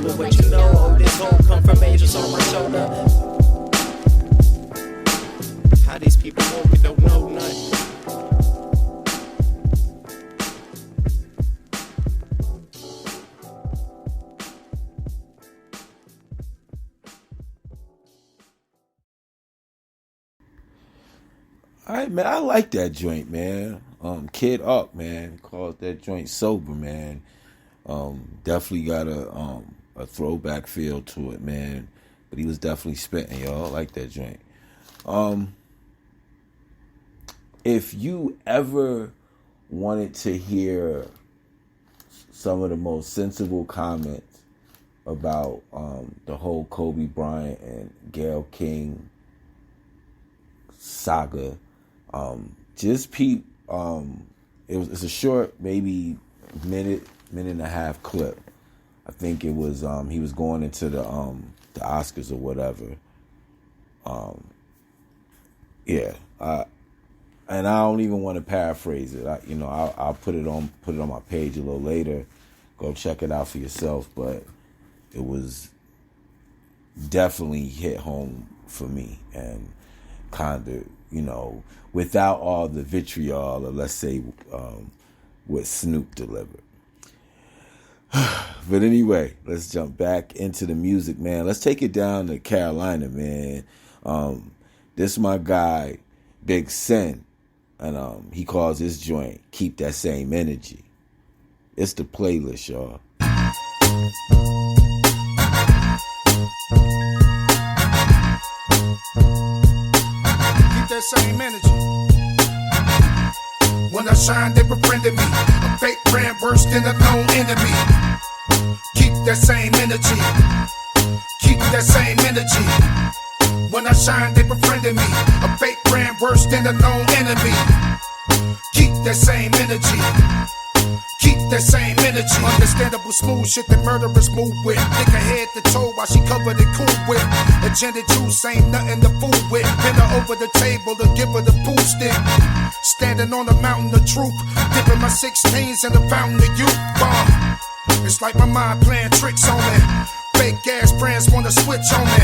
older, but you know, oh, this whole come from angels on my shoulder. How these people walk and don't know nothing. All right, man. I like that joint, man. Kid Up, man. Called that joint Sober, man. Definitely got a throwback feel to it, man. But he was definitely spitting, y'all. I like that joint. If you ever wanted to hear some of the most sensible comments about the whole Kobe Bryant and Gayle King saga, just peep. It's a short, maybe minute and a half clip. I think it was he was going into the Oscars or whatever. And I don't even want to paraphrase it. I'll put it on my page a little later. Go check it out for yourself. But it was definitely hit home for me, and kind of, without all the vitriol, or let's say what Snoop delivered. But anyway, let's jump back into the music, man. Let's take it down to Carolina, man. This is my guy, Big Sen, and he calls this joint Keep That Same Energy. It's the playlist, y'all. Keep that same energy. When I shine, they befriended me. A fake brand worse than a known enemy. Keep that same energy. Keep that same energy. When I shine, they befriended me. A fake brand worse than a known enemy. Keep that same energy. Keep that same energy. Understandable smooth shit that murderers move with. Thick her head to toe while she covered it cool with. Agenda juice ain't nothing to fool with. Bend her over the table to give her the pool stick. Standing on the mountain of truth. Dipping my 16s in the fountain of youth. It's like my mind playing tricks on me. Fake ass friends wanna switch on me.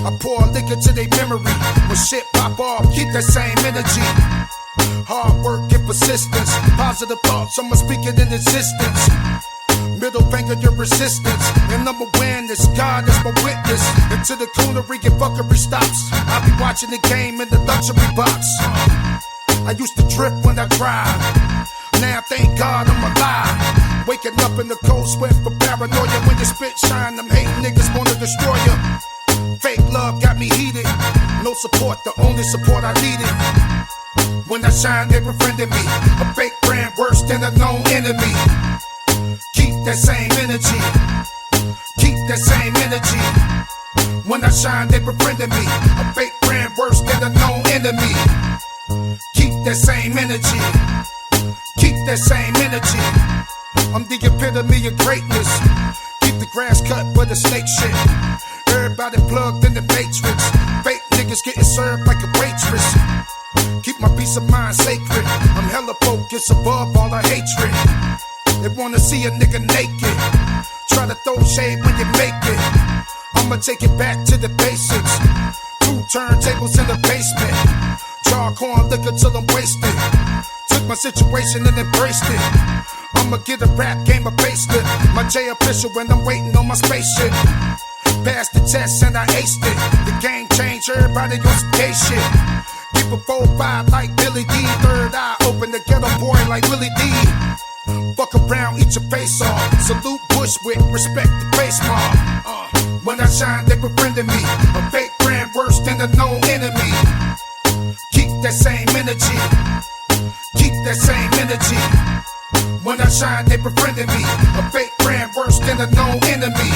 I pour liquor to their memory. When shit pop off, keep that same energy. Hard work and persistence. Positive thoughts, I'ma speak it in existence. Middle finger your resistance. And I'ma win this. God is my witness. Until the coonery and fuckery stops. I'll be watching the game in the luxury box. I used to drift when I cried. Now thank God I'm alive. Waking up in the cold sweat for paranoia. When you spit shine, them hating niggas wanna destroy you. Fake love got me heated. No support, the only support I needed. When I shine, they befriended me. A fake brand worse than a known enemy. Keep that same energy. Keep that same energy. When I shine, they befriended me. A fake brand worse than a known enemy. Keep that same energy. Keep that same energy. I'm the epitome of greatness. Keep the grass cut for the snake shit. Everybody plugged in the matrix. Fake niggas getting served like a waitress. Keep my peace of mind sacred. I'm hella focused above all the hatred. They wanna see a nigga naked. Try to throw shade when you make it. I'ma take it back to the basics. 2 turntables in the basement. Jar corn liquor till I'm wasted. Took my situation and embraced it. I'ma get a rap game of facelift. My J official when I'm waiting on my spaceship. Passed the test and I aced it. The game changed, everybody on some gay shit. Keep a 4-5 like Billy D. Third eye open, the ghetto boy like Willie D. Fuck around, eat your face off. Salute Bushwick, respect the face mob. When I shine, they befriended me. A fake brand worse than a known enemy. Keep that same energy. Keep that same energy. When I shine, they befriended me. A fake brand worse than a known enemy.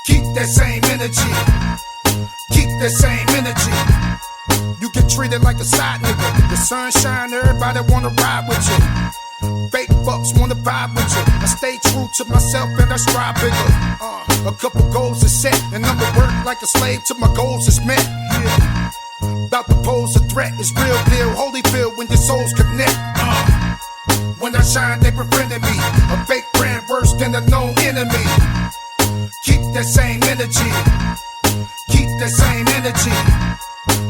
Keep that same energy. Keep that same energy. You get treated like a side nigga. The sunshine, everybody wanna ride with you. Fake fucks wanna vibe with you. I stay true to myself and I strive bigger. A couple goals is set, and I'ma work like a slave till my goals is met. Yeah. About to pose a threat, it's real deal. Holyfield when your souls connect. When I shine, they befriended me. A fake brand worse than a known enemy. that same energy. Keep that same energy.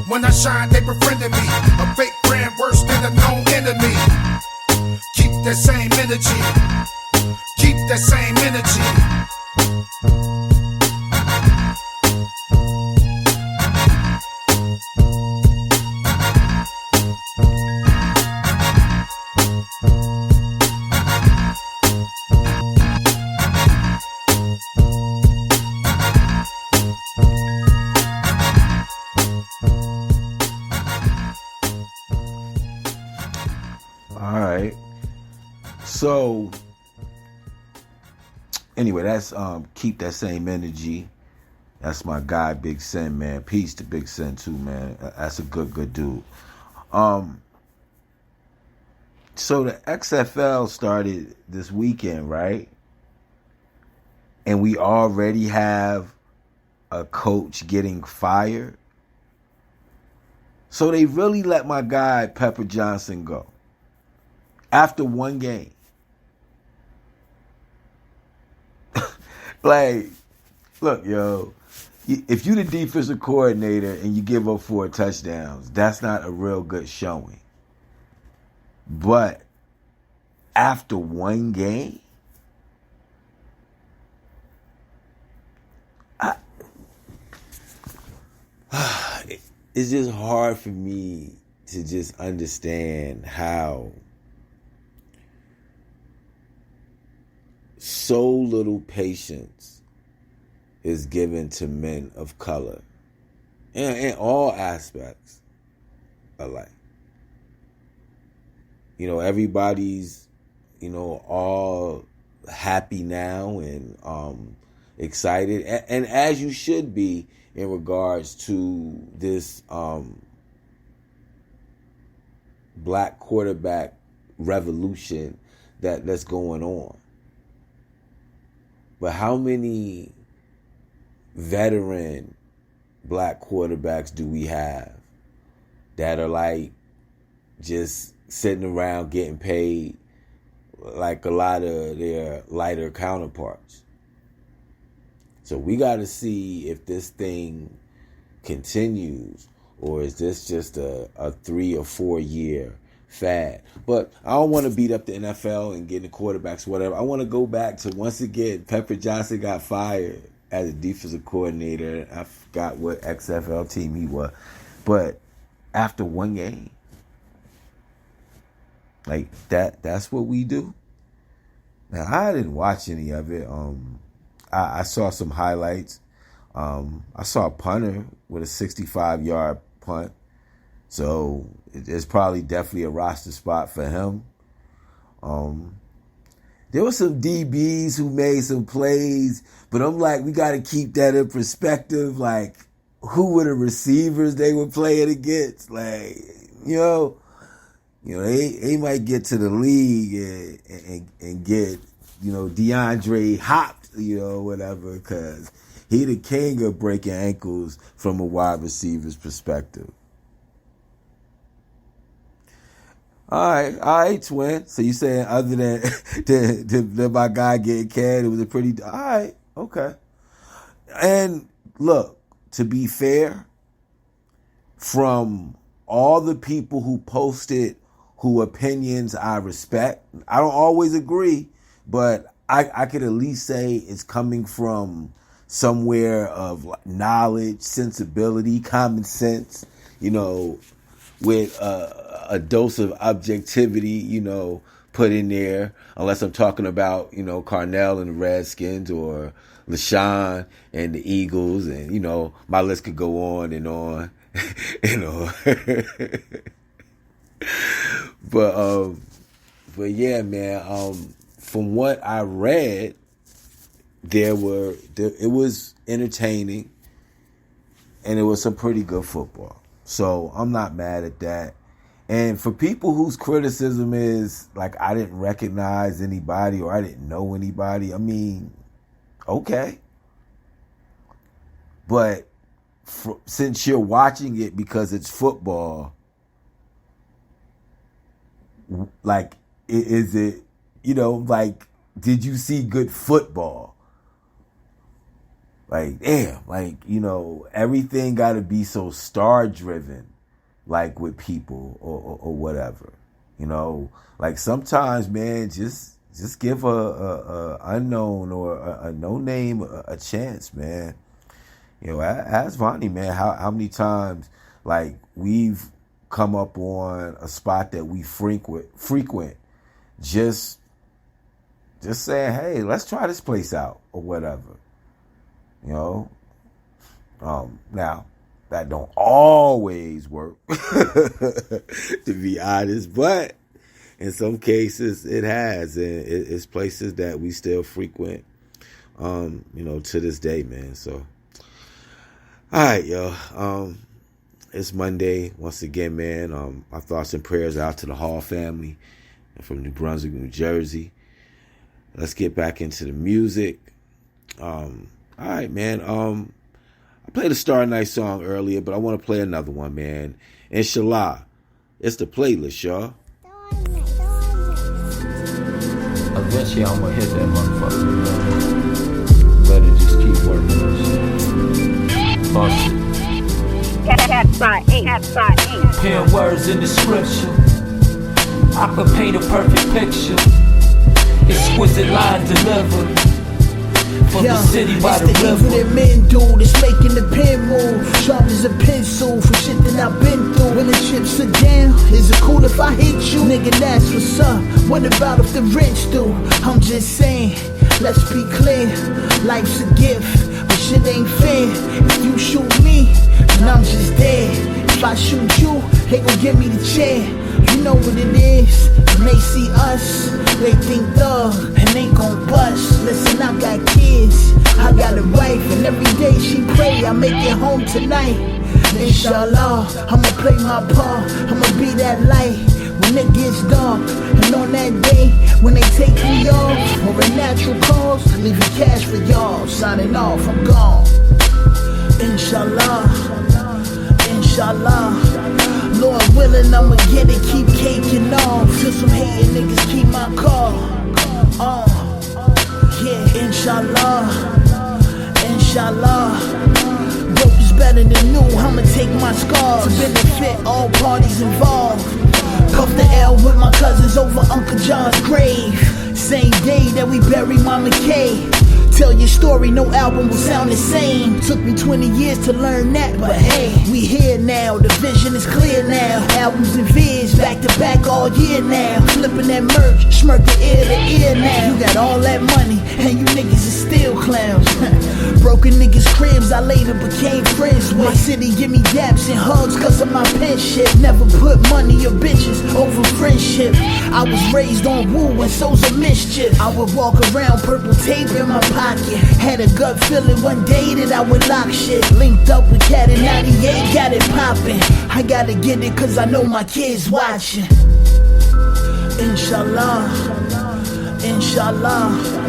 When I shine, they befriending me. A fake brand worse than a known enemy. Keep that same energy. Keep that same energy. All right. So anyway, that's keep that same energy. That's my guy, Big Sin, man. Peace to Big Sin too, man. That's a good dude. So the XFL started this weekend, right? And we already have a coach getting fired. So they really let my guy Pepper Johnson go after one game. Like, look, yo, if you the defensive coordinator and you give up 4 touchdowns, that's not a real good showing. But after one game, it's just hard for me to just understand how so little patience is given to men of color in all aspects of life. You know, everybody's, you know, all happy now and excited, and as you should be in regards to this black quarterback revolution that's going on. But how many veteran black quarterbacks do we have that are like just sitting around getting paid like a lot of their lighter counterparts? So we got to see if this thing continues, or is this just a 3 or 4 year fad? But I don't want to beat up the NFL and get the quarterbacks, whatever. I want to go back to, once again, Pepper Johnson got fired as a defensive coordinator. I forgot what XFL team he was. But after one game, like that's what we do. Now, I didn't watch any of it. I saw some highlights. I saw a punter with a 65-yard punt. So it's probably definitely a roster spot for him. There were some DBs who made some plays, but I'm like, we got to keep that in perspective. Like, who were the receivers they were playing against? Like, you know, they might get to the league and get, you know, DeAndre Hopkins, you know, whatever, because he the king of breaking ankles from a wide receiver's perspective. All right, twin. So you saying other than my guy getting canned, it was a pretty... All right, okay. And look, to be fair, from all the people who posted who opinions I respect, I don't always agree, but I could at least say it's coming from somewhere of knowledge, sensibility, common sense, you know, with a dose of objectivity, you know, put in there, unless I'm talking about, you know, Carnell and the Redskins or LaShawn and the Eagles, and, you know, my list could go on and on, you know. But yeah, man, from what I read, it was entertaining, and it was some pretty good football. So I'm not mad at that. And for people whose criticism is like, I didn't recognize anybody or I didn't know anybody, I mean, okay. But since you're watching it because it's football, like, is it, you know, like, did you see good football? like, damn, like, you know, everything got to be so star driven, like with people or whatever, you know, like sometimes, man, just give a unknown or a no name a chance, man. You know, ask Vonnie, man, how many times like we've come up on a spot that we frequent, just saying, hey, let's try this place out or whatever. You know, now that don't always work, to be honest, but in some cases it has, and it's places that we still frequent, you know, to this day, man. So, all right, yo, it's Monday once again, man. My thoughts and prayers out to the Hall family from New Brunswick, New Jersey. Let's get back into the music. All right, man. I played a Star Night song earlier, but I want to play another one, man. Inshallah. It's the playlist, y'all. Eventually, I'm gonna hit that motherfucker. Better just keep working on shit. Boss it. Pen words in the scripture. I could paint a perfect picture. Exquisite line delivered. From the city by the river. Evil that men do that's making the pen move. Sharp as a pencil for shit that I've been through. When the chips are down, is it cool if I hit you? Nigga, that's what's up. What about if the rich do? I'm just saying, let's be clear. Life's a gift, but shit ain't fair. If you shoot me, then I'm just dead. If I shoot you, they gon' give me the chair. You know what it is. When they see us, they think thug and they gon' bust. Listen, I got kids, I got a wife, and every day she pray I make it home tonight. Inshallah, I'ma play my part, I'ma be that light when it gets dark. And on that day, when they take me off, or a natural cause, leaving cash for y'all. Signing off, I'm gone. Inshallah, inshallah. Lord willing, I'ma get it, keep caking off. Till some hating niggas keep my car. Yeah, inshallah, inshallah. Broke is better than new, I'ma take my scars to benefit all parties involved. Puff the L with my cousins over Uncle John's grave. Same day that we buried Mama K. Tell your story, no album will sound the same. Took me 20 years to learn that, but hey, we here now, the vision is clear now. Albums and vids, back to back all year now. Flipping that merch, smirking ear to ear now. You got all that money, and you niggas is still clowns. Broken niggas' cribs, I later became friends with. My city give me daps and hugs cause of my pen shit. Never put money or bitches over friendship. I was raised on woo and so's a mischief. I would walk around purple tape in my pocket. Had a gut feeling one day that I would lock shit. Linked up with Cat in 98, got it poppin'. I gotta get it cause I know my kids watching. Inshallah, inshallah.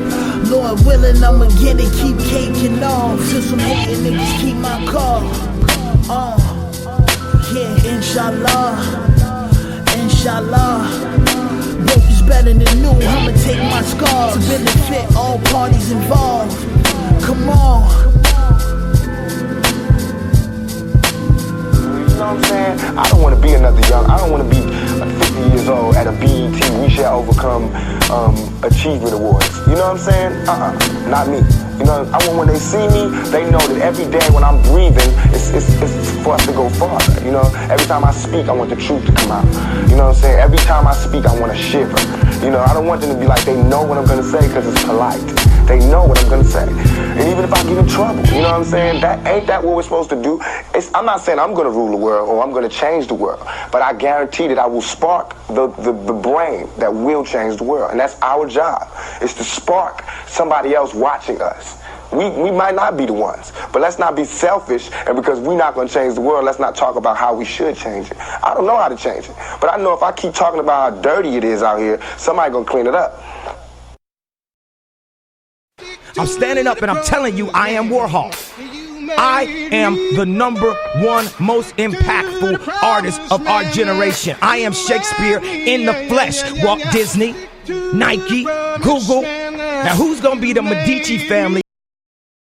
Lord willing, I'ma get it, keep caking off. Till some hating niggas keep my car. Yeah, inshallah, inshallah. Broke is better than new, I'ma take my scars to benefit all parties involved. Come on. You know what I'm saying? I don't want to be another young. I don't want to be 50 years old at a BET We Shall Overcome Achievement Awards. You know what I'm saying? Not me. You know, I want when they see me, they know that every day when I'm breathing, it's for us to go farther. You know, every time I speak, I want the truth to come out. You know what I'm saying? Every time I speak, I want to shiver. You know, I don't want them to be like, they know what I'm going to say because it's polite. They know what I'm going to say. And even if I get in trouble, you know what I'm saying? Ain't that what we're supposed to do? I'm not saying I'm going to rule the world or I'm going to change the world, but I guarantee that I will spark the brain that will change the world. And that's our job, is to spark somebody else watching us. We might not be the ones, but let's not be selfish, and because we're not going to change the world, let's not talk about how we should change it. I don't know how to change it, but I know if I keep talking about how dirty it is out here, somebody going to clean it up. I'm standing up and I'm telling you, I am Warhol. I am the #1 most impactful artist of our generation. I am Shakespeare in the flesh. Walt Disney, Nike, Google. Now who's gonna be the Medici family?